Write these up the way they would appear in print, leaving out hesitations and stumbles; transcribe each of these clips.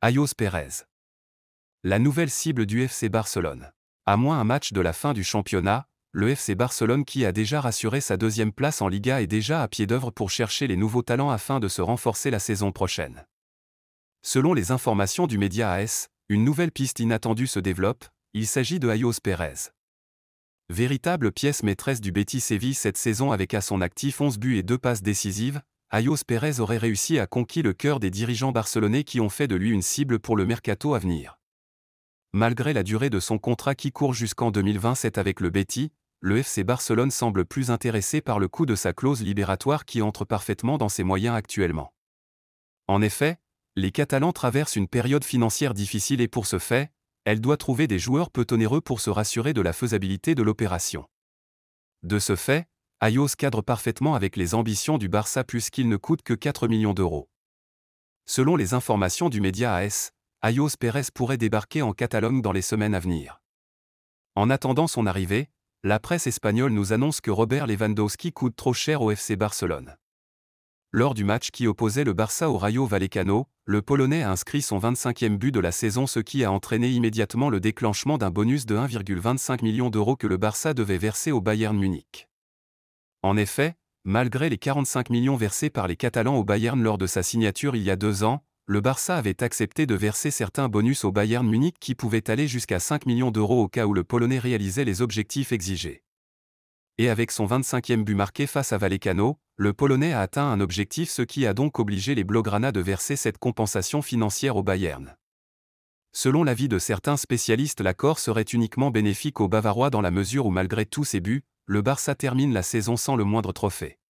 Ayoze Pérez. La nouvelle cible du FC Barcelone. À moins un match de la fin du championnat, le FC Barcelone qui a déjà rassuré sa deuxième place en Liga est déjà à pied d'œuvre pour chercher les nouveaux talents afin de se renforcer la saison prochaine. Selon les informations du média AS, une nouvelle piste inattendue se développe, il s'agit de Ayoze Pérez. Véritable pièce maîtresse du Betis Séville cette saison avec à son actif 11 buts et 2 passes décisives, Ayoze Pérez aurait réussi à conquérir le cœur des dirigeants barcelonais qui ont fait de lui une cible pour le mercato à venir. Malgré la durée de son contrat qui court jusqu'en 2027 avec le Betis, le FC Barcelone semble plus intéressé par le coût de sa clause libératoire qui entre parfaitement dans ses moyens actuellement. En effet, les Catalans traversent une période financière difficile et pour ce fait, elle doit trouver des joueurs peu onéreux pour se rassurer de la faisabilité de l'opération. De ce fait, Ayoze cadre parfaitement avec les ambitions du Barça puisqu'il ne coûte que 4 millions d'euros. Selon les informations du média AS, Ayoze Pérez pourrait débarquer en Catalogne dans les semaines à venir. En attendant son arrivée, la presse espagnole nous annonce que Robert Lewandowski coûte trop cher au FC Barcelone. Lors du match qui opposait le Barça au Rayo Vallecano, le Polonais a inscrit son 25e but de la saison ce qui a entraîné immédiatement le déclenchement d'un bonus de 1,25 million d'euros que le Barça devait verser au Bayern Munich. En effet, malgré les 45 millions versés par les Catalans au Bayern lors de sa signature il y a 2 ans, le Barça avait accepté de verser certains bonus au Bayern Munich qui pouvaient aller jusqu'à 5 millions d'euros au cas où le Polonais réalisait les objectifs exigés. Et avec son 25e but marqué face à Vallecano, le Polonais a atteint un objectif ce qui a donc obligé les Blaugrana de verser cette compensation financière au Bayern. Selon l'avis de certains spécialistes, l'accord serait uniquement bénéfique aux Bavarois dans la mesure où malgré tous ses buts, le Barça termine la saison sans le moindre trophée.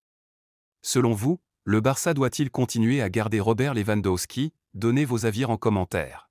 Selon vous, le Barça doit-il continuer à garder Robert Lewandowski? Donnez vos avis en commentaire.